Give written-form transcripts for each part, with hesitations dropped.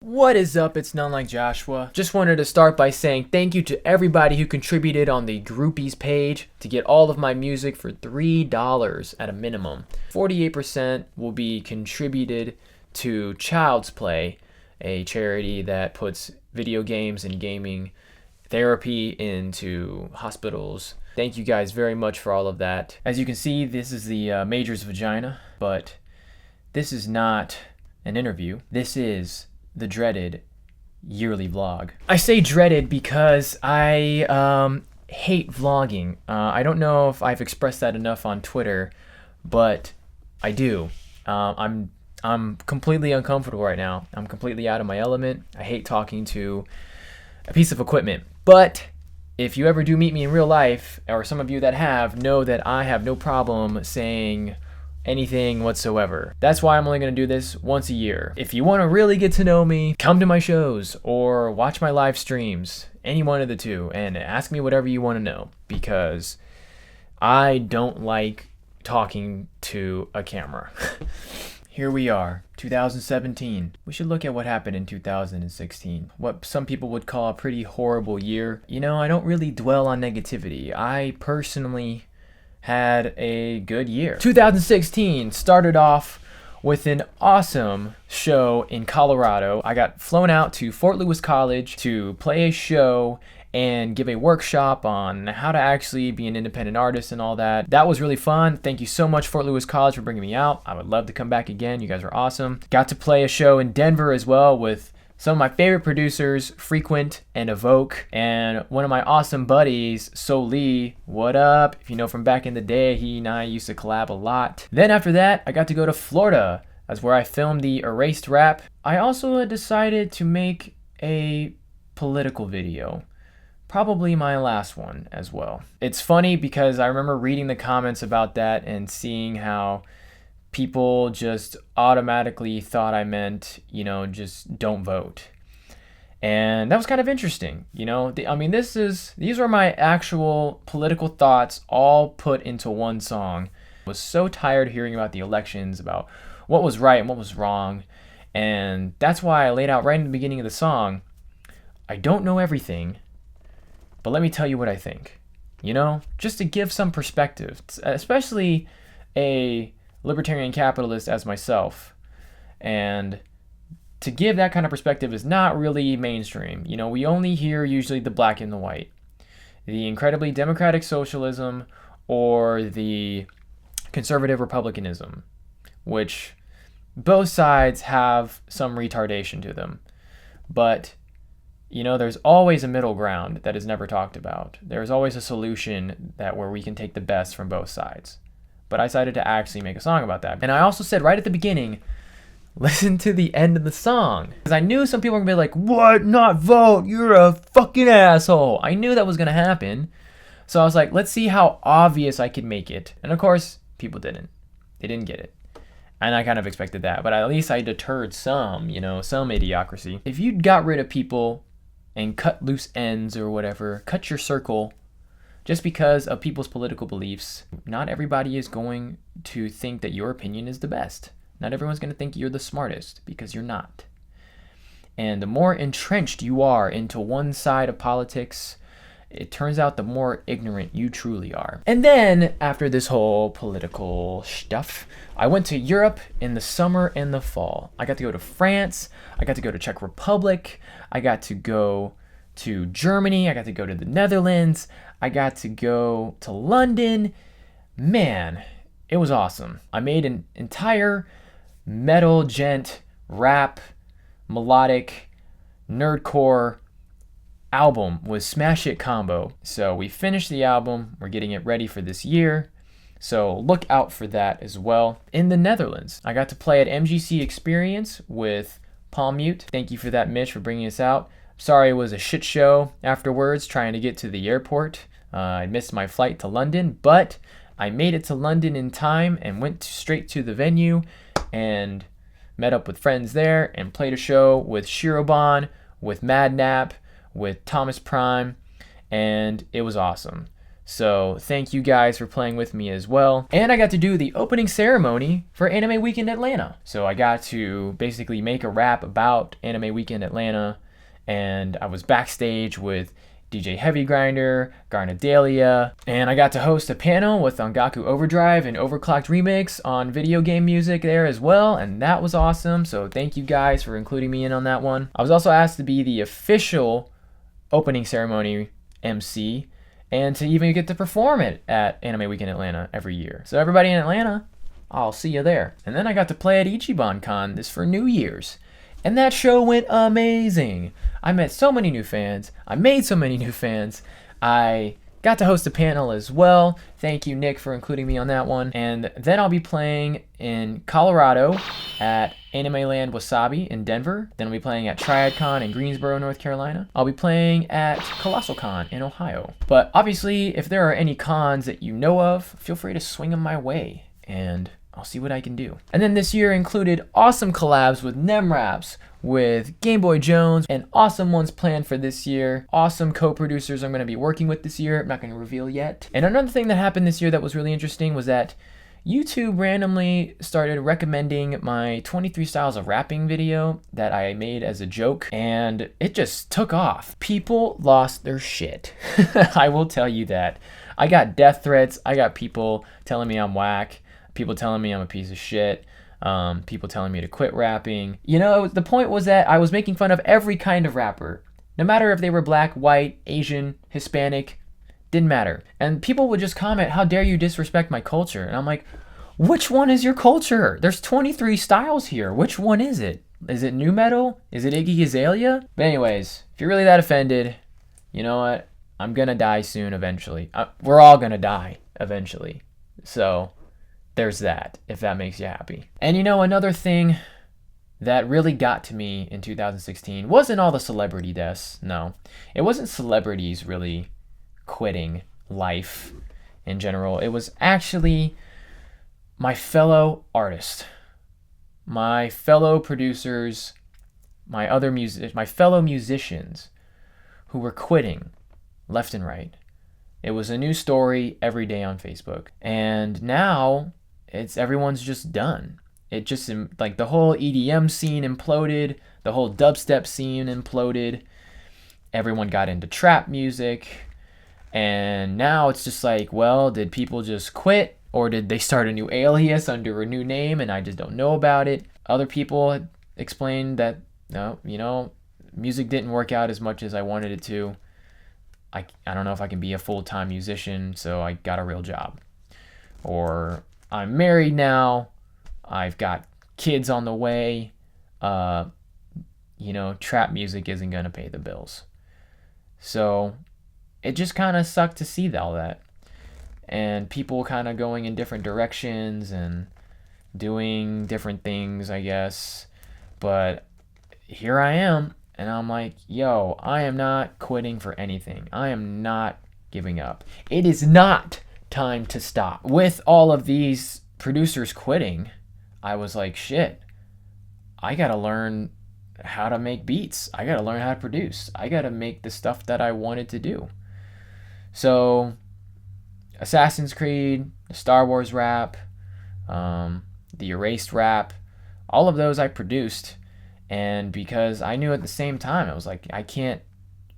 What is up? It's none like Joshua. Just wanted to start by saying thank you to everybody who contributed on the groupies page to get all of my music for $3 at a minimum. 48% will be contributed to Child's Play, a charity that puts video games and gaming therapy into hospitals. Thank you guys very much for all of that. As you can see, this is the Major's vagina, but this is not an interview. This is the dreaded yearly vlog. I say dreaded because I hate vlogging. I don't know if I've expressed that enough on Twitter, but I do. I'm completely uncomfortable right now. I'm completely out of my element. I hate talking to a piece of equipment. But if you ever do meet me in real life, or some of you that have, know that I have no problem saying anything whatsoever. That's why I'm only going to do this once a year. If you want to really get to know me, come to my shows or watch my live streams, any one of the two, and ask me whatever you want to know, because I don't like talking to a camera. Here we are, 2017. We should look at what happened in 2016. What some people would call a pretty horrible year. You know, I don't really dwell on negativity. I personally had a good year. 2016 started off with an awesome show in Colorado. I got flown out to Fort Lewis College to play a show and give a workshop on how to actually be an independent artist and all that. That was really fun. Thank you so much, Fort Lewis College, for bringing me out. I would love to come back again. You guys are awesome. Got to play a show in Denver as well with some of my favorite producers, Frequent and Evoke, and one of my awesome buddies, So Lee. What up? If you know from back in the day, he and I used to collab a lot. Then after that, I got to go to Florida. That's where I filmed the Erased Rap. I also decided to make a political video. Probably my last one as well. It's funny because I remember reading the comments about that and seeing how people just automatically thought I meant, just don't vote. And that was kind of interesting. These were my actual political thoughts all put into one song. I was so tired of hearing about the elections, about what was right and what was wrong. And that's why I laid out right in the beginning of the song, I don't know everything, but let me tell you what I think. Just to give some perspective, especially a libertarian capitalist as myself. And to give that kind of perspective is not really mainstream. We only hear usually the black and the white, the incredibly democratic socialism or the conservative republicanism, which both sides have some retardation to them. But there's always a middle ground that is never talked about. There's always a solution where we can take the best from both sides. But I decided to actually make a song about that. And I also said right at the beginning, listen to the end of the song. Because I knew some people were going to be like, what? Not vote? You're a fucking asshole. I knew that was going to happen. So I was like, let's see how obvious I could make it. And of course, people didn't. They didn't get it. And I kind of expected that. But at least I deterred some, some idiocracy. If you got rid of people and cut loose ends or whatever, cut your circle, just because of people's political beliefs, not everybody is going to think that your opinion is the best. Not everyone's going to think you're the smartest, because you're not. And the more entrenched you are into one side of politics, it turns out the more ignorant you truly are. And then, after this whole political stuff, I went to Europe in the summer and the fall. I got to go to France. I got to go to Czech Republic. I got to go to Germany. I got to go to the Netherlands. I got to go to London. Man, it was awesome. I made an entire metal, gent, rap, melodic, nerdcore album with Smash It combo. So we finished the album. We're getting it ready for this year. So look out for that as well. In the Netherlands, I got to play at MGC Experience with Palm Mute. Thank you for that, Mitch, for bringing us out. Sorry it was a shit show afterwards trying to get to the airport. I missed my flight to London, but I made it to London in time and went straight to the venue and met up with friends there and played a show with Shirobon, with Madnap, with Thomas Prime, and it was awesome. So thank you guys for playing with me as well. And I got to do the opening ceremony for Anime Weekend Atlanta. So I got to basically make a rap about Anime Weekend Atlanta, and I was backstage with DJ Heavy Grinder, Garnadelia, and I got to host a panel with Ongaku Overdrive and Overclocked Remix on video game music there as well, and that was awesome. So thank you guys for including me in on that one. I was also asked to be the official opening ceremony MC, and to even get to perform it at Anime Weekend Atlanta every year. So everybody in Atlanta, I'll see you there. And then I got to play at Ichiban Con this for New Year's, and that show went amazing. I met so many new fans. I made so many new fans. I got to host a panel as well. Thank you, Nick, for including me on that one. And then I'll be playing in Colorado at Anime Land Wasabi in Denver. Then I'll be playing at TriadCon in Greensboro, North Carolina. I'll be playing at Colossal Con in Ohio. But obviously, if there are any cons that you know of, feel free to swing them my way, and I'll see what I can do. And then this year included awesome collabs with NemRaps, with Game Boy Jones, and awesome ones planned for this year. Awesome co-producers I'm going to be working with this year. I'm not going to reveal yet. And another thing that happened this year that was really interesting was that YouTube randomly started recommending my 23 Styles of Rapping video that I made as a joke, and it just took off. People lost their shit. I will tell you that. I got death threats. I got people telling me I'm whack. People telling me I'm a piece of shit. People telling me to quit rapping. You know, the point was that I was making fun of every kind of rapper. No matter if they were black, white, Asian, Hispanic, didn't matter. And people would just comment, "How dare you disrespect my culture?" And I'm like, which one is your culture? There's 23 styles here. Which one is it? Is it nu metal? Is it Iggy Azalea? But anyways, if you're really that offended, you know what? I'm gonna die soon eventually. We're all gonna die eventually. So there's that, if that makes you happy. And you know, another thing that really got to me in 2016 wasn't all the celebrity deaths. No, it wasn't celebrities really quitting life in general. It was actually my fellow artists, my fellow producers, my fellow musicians who were quitting left and right. It was a new story every day on Facebook. And now everyone's just done. It just, like, the whole EDM scene imploded, the whole dubstep scene imploded, everyone got into trap music, and now it's just like, well, did people just quit, or did they start a new alias under a new name and I just don't know about it? Other people had explained that, no, you know, music didn't work out as much as I wanted it to. I don't know if I can be a full-time musician, so I got a real job. Or I'm married now, I've got kids on the way, you know, trap music isn't going to pay the bills. So it just kind of sucked to see all that. And people kind of going in different directions and doing different things, I guess. But here I am, and I'm like, yo, I am not quitting for anything. I am not giving up. It is not time to stop. With all of these producers quitting, I was like, shit, I gotta learn how to make beats. I gotta learn how to produce. I gotta make the stuff that I wanted to do. So Assassin's Creed, the Star Wars rap, the Erased rap, all of those I produced. And because I knew at the same time, I was like, I can't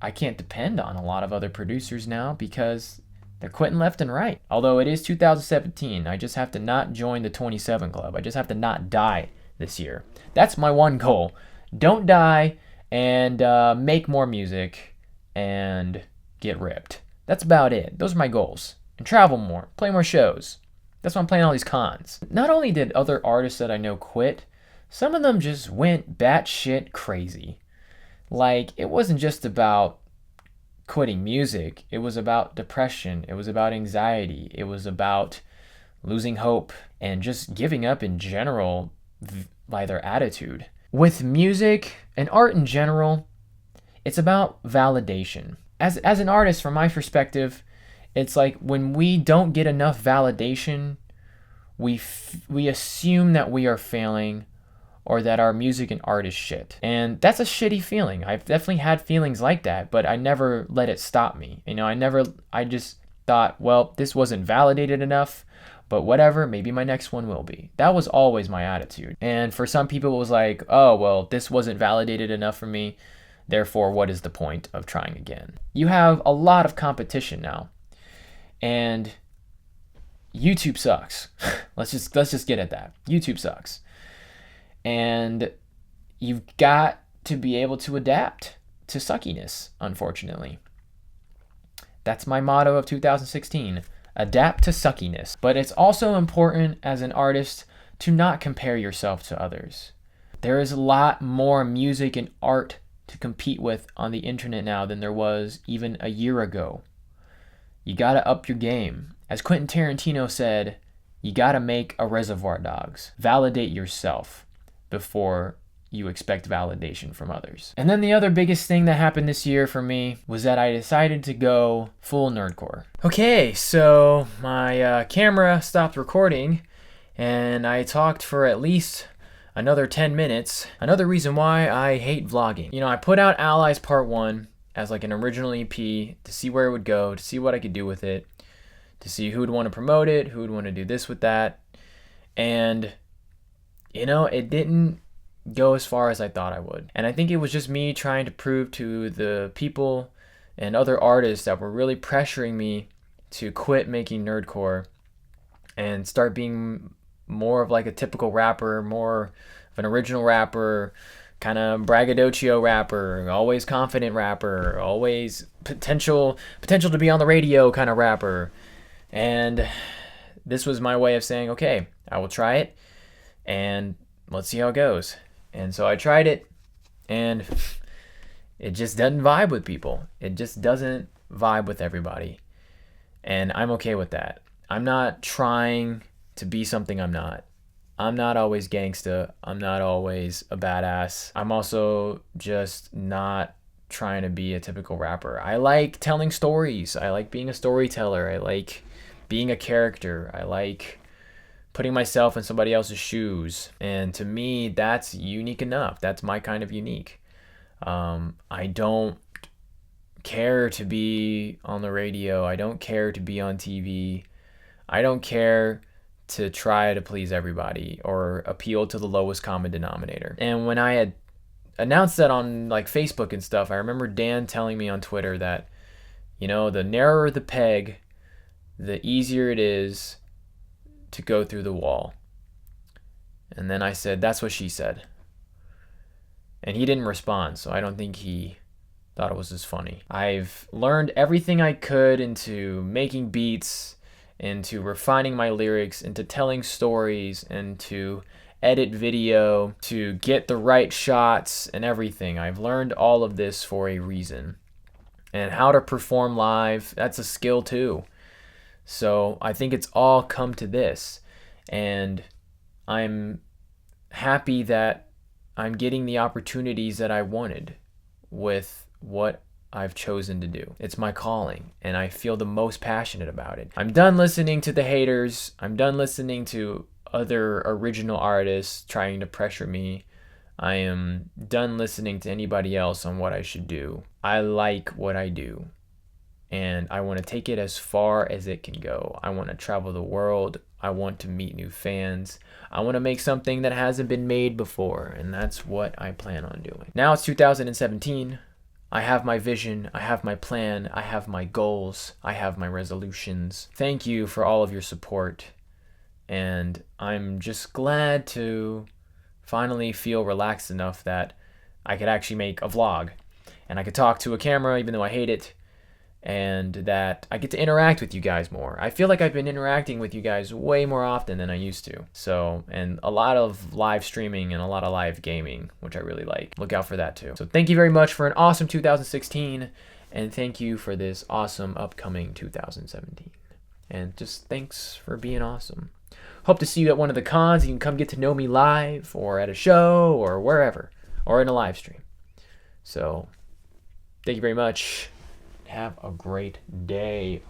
depend on a lot of other producers now because they're quitting left and right. Although it is 2017, I just have to not join the 27 Club. I just have to not die this year. That's my one goal. Don't die, and make more music and get ripped. That's about it. Those are my goals. And travel more, play more shows. That's why I'm playing all these cons. Not only did other artists that I know quit, some of them just went batshit crazy. Like, it wasn't just about quitting music. It was about depression. It was about anxiety. It was about losing hope and just giving up in general by their attitude. With music and art in general, it's about validation. As an artist, from my perspective, it's like when we don't get enough validation, we assume that we are failing or that our music and art is shit. And that's a shitty feeling. I've definitely had feelings like that, but I never let it stop me. You know, I thought, well, this wasn't validated enough, but whatever, maybe my next one will be. That was always my attitude. And for some people, it was like, oh, well, this wasn't validated enough for me. Therefore, what is the point of trying again? You have a lot of competition now. And YouTube sucks. let's just get at that. YouTube sucks. And you've got to be able to adapt to suckiness, unfortunately. That's my motto of 2016. Adapt to suckiness. But it's also important as an artist to not compare yourself to others. There is a lot more music and art to compete with on the internet now than there was even a year ago. You gotta up your game. As Quentin Tarantino said, you gotta make a Reservoir Dogs. Validate yourself before you expect validation from others. And then the other biggest thing that happened this year for me was that I decided to go full nerdcore. Okay, so my camera stopped recording and I talked for at least another 10 minutes. Another reason why I hate vlogging. You know, I put out Allies Part 1 as like an original EP to see where it would go, to see what I could do with it, to see who would want to promote it, who would want to do this with that. And, you know, it didn't go as far as I thought I would. And I think it was just me trying to prove to the people and other artists that were really pressuring me to quit making nerdcore and start being more of like a typical rapper, more of an original rapper, kind of braggadocio rapper, always confident rapper, always potential to be on the radio kind of rapper. And this was my way of saying, okay, I will try it and let's see how it goes. And so I tried it and it just doesn't vibe with people. It just doesn't vibe with everybody. And I'm okay with that. I'm not trying to be something I'm not. I'm not always gangsta. I'm not always a badass. I'm also just not trying to be a typical rapper. I like telling stories. I like being a storyteller. I like being a character. I like putting myself in somebody else's shoes. And to me, that's unique enough. That's my kind of unique. I don't care to be on the radio. I don't care to be on TV. I don't care to try to please everybody or appeal to the lowest common denominator. And when I had announced that on like Facebook and stuff, I remember Dan telling me on Twitter that, you know, the narrower the peg, the easier it is to go through the wall. And then I said, that's what she said. And he didn't respond, so I don't think he thought it was as funny. I've learned everything I could into making beats, into refining my lyrics, into telling stories, and to edit video, to get the right shots and everything. I've learned all of this for a reason. And how to perform live, that's a skill too. So I think it's all come to this, and I'm happy that I'm getting the opportunities that I wanted with what I've chosen to do. It's my calling, and I feel the most passionate about it. I'm done listening to the haters. I'm done listening to other original artists trying to pressure me. I am done listening to anybody else on what I should do. I like what I do. And I want to take it as far as it can go. I want to travel the world. I want to meet new fans. I want to make something that hasn't been made before. And that's what I plan on doing. Now it's 2017. I have my vision. I have my plan. I have my goals. I have my resolutions. Thank you for all of your support. And I'm just glad to finally feel relaxed enough that I could actually make a vlog. And I could talk to a camera even though I hate it. And that I get to interact with you guys more. I feel like I've been interacting with you guys way more often than I used to. So, and a lot of live streaming and a lot of live gaming, which I really like. Look out for that too. So thank you very much for an awesome 2016. And thank you for this awesome upcoming 2017. And just thanks for being awesome. Hope to see you at one of the cons. You can come get to know me live or at a show or wherever or in a live stream. So thank you very much. Have a great day.